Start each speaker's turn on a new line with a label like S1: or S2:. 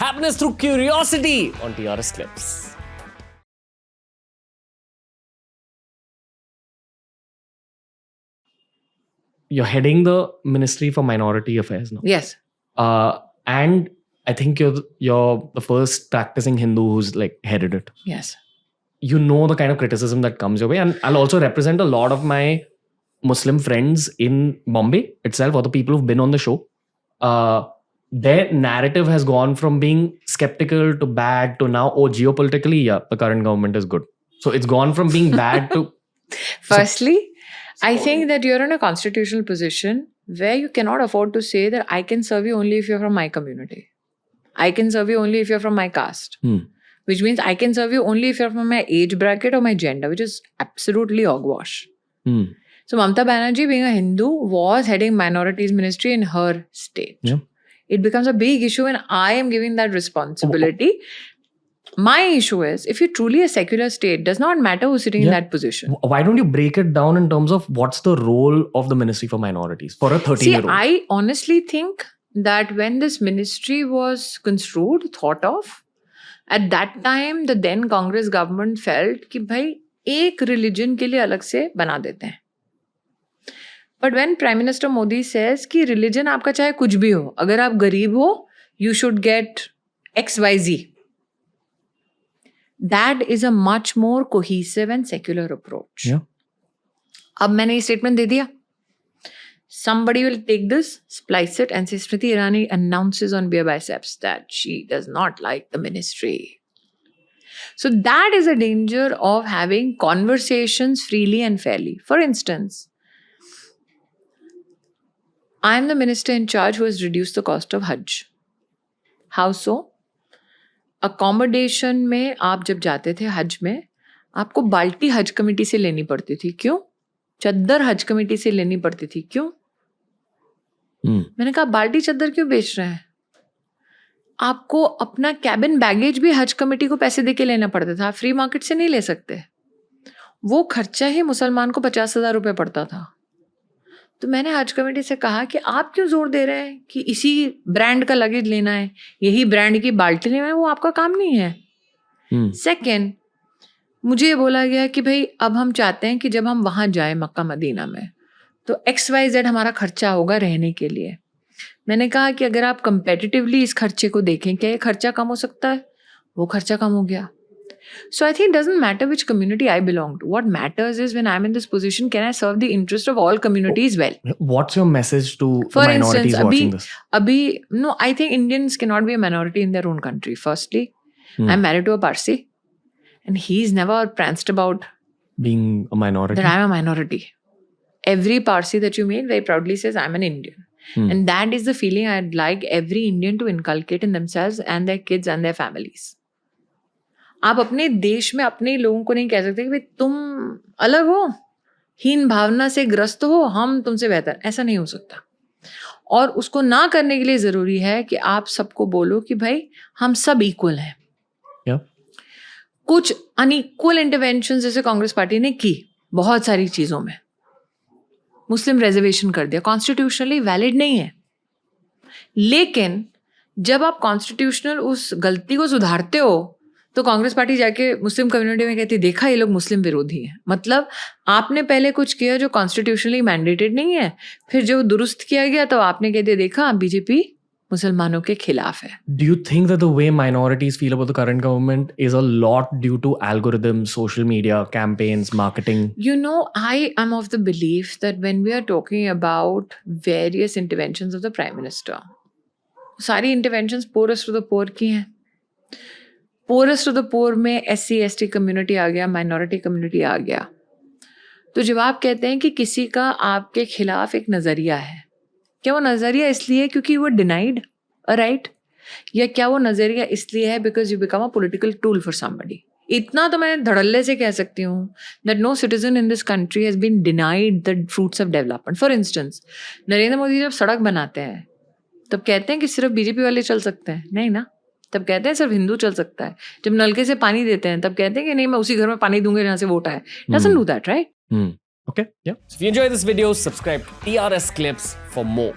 S1: happiness through curiosity on TRS Clips. You're heading the Ministry for Minority Affairs now.
S2: Yes.
S1: And I think you're the first practicing Hindu who's like headed it.
S2: Yes.
S1: You know the kind of criticism that comes your way. And I'll also represent a lot of my Muslim friends in Bombay itself, or the people who've been on the show. Their narrative has gone from being skeptical to bad to now, geopolitically, yeah, the current government is good. So it's gone from being bad to...
S2: Firstly, I think that you're in a constitutional position where you cannot afford to say that I can serve you only if you're from my community. I can serve you only if you're from my caste. Which means I can serve you only if you're from my age bracket or my gender, which is absolutely hogwash. So Mamata Banerjee, being a Hindu, was heading minorities ministry in her state.
S1: Yeah.
S2: It becomes a big issue when I am giving that responsibility. My issue is, if you're truly a secular state, does not matter who's sitting in that position.
S1: Why don't you break it down in terms of what's the role of the Ministry for Minorities for a 13-year-old?
S2: See, I honestly think that when this ministry was construed, thought of, at that time, the then Congress government felt कि भाई एक religion के लिए अलग से बना देते हैं. But when Prime Minister Modi says कि religion आपका चाहे कुछ भी हो, अगर आप गरीब हो, you should get XYZ. That is a much more cohesive and secular approach.
S1: Yeah.
S2: अब मैंने ये statement दे दिया. Somebody will take this, splice it, and say Smriti Irani announces on BeerBiceps that she does not like the ministry. So that is a danger of having conversations freely and fairly. For instance, I am the minister in charge who has reduced the cost of Hajj. How so? Accommodation में आप जब जाते थे हज में, आपको बाल्टी हज कमेटी से लेनी पड़ती थी. क्यों? चद्दर हज कमेटी से लेनी पड़ती थी. क्यों? मैंने कहा बाल्टी चद्दर क्यों बेच रहे हैं? आपको अपना कैबिन बैगेज भी हज कमेटी को पैसे देके लेना पड़ता था. फ्री मार्केट से नहीं ले सकते. वो खर्चा ही मुसलमान को 50,000 रुपए पड़ता था. तो मैंने हज कमेटी से कहा कि आप क्यों जोर दे रहे हैं कि इसी ब्रांड का लगेज लेना है, यही ब्रांड की बाल्टी लेना है, वो आपका काम नहीं है. सेकेंड, मुझे ये बोला गया कि भाई अब हम चाहते हैं कि जब हम वहाँ जाए मक्का मदीना में तो XYZ हमारा खर्चा होगा रहने के लिए. मैंने कहा कि अगर आप कंपेटिटिवली इस खर्चे को देखें, क्या ये खर्चा कम हो सकता है? वो खर्चा कम हो गया. So I think it doesn't matter which community I belong to. What matters is when I'm in this position, can I serve the interest of all communities well?
S1: What's your message to
S2: For
S1: minorities
S2: instance,
S1: watching this?
S2: No, I think Indians cannot be a minority in their own country. Firstly, I'm married to a Parsi and he's never pranced about
S1: being a minority.
S2: That I'm a minority. Every Parsi that you meet very proudly says I'm an Indian. And that is the feeling I'd like every Indian to inculcate in themselves and their kids and their families. आप अपने देश में अपने लोगों को नहीं कह सकते कि भाई तुम अलग हो, हीन भावना से ग्रस्त हो, हम तुमसे बेहतर. ऐसा नहीं हो सकता. और उसको ना करने के लिए जरूरी है कि आप सबको बोलो कि भाई हम सब इक्वल हैं. कुछ अनइक्वल इंटरवेंशन जैसे कांग्रेस पार्टी ने की बहुत सारी चीजों में, मुस्लिम रिजर्वेशन कर दिया, कॉन्स्टिट्यूशनली वैलिड नहीं है. लेकिन जब आप कॉन्स्टिट्यूशनल उस गलती को सुधारते हो तो कांग्रेस पार्टी जाके मुस्लिम कम्युनिटी में कहती है देखा ये लोग मुस्लिम विरोधी हैं. मतलब आपने पहले कुछ किया जो कॉन्स्टिट्यूशनली मैंडेटेड नहीं है, फिर जो दुरुस्त किया गया तो आपने कह दिया देखा बीजेपी मुसलमानों के खिलाफ है.
S1: Do you think that the way minorities feel about the current government is a lot due to algorithms, social media, campaigns, marketing?
S2: You know, I am of the belief that when we are talking about various interventions of the Prime Minister, सारी interventions poorest to the poor की हैं. Forest to the पोर में SC/ST community आ गया, minority community आ गया. तो जब आप कहते हैं कि किसी का आपके खिलाफ एक नज़रिया है, क्या वो नज़रिया इसलिए क्योंकि वो डिनाइड अ राइट, या क्या वो नज़रिया इसलिए है because you become a political tool for somebody? इतना तो मैं धड़ल्ले से कह सकती हूँ that no citizen in this country has been denied the fruits of development. For instance, Narendra Modi जब सड़क बनाते हैं तब कहते हैं कि सिर्फ BJP वाले चल सकते हैं, नहीं ना. तब कहते हैं सिर्फ हिंदू चल सकता है. जब नलके से पानी देते हैं तब कहते हैं कि नहीं मैं उसी घर में पानी दूंगा जहाँ से वोट आए. Doesn't do that, right?
S1: Okay, yeah. So if you enjoyed this video, subscribe to TRS Clips for more.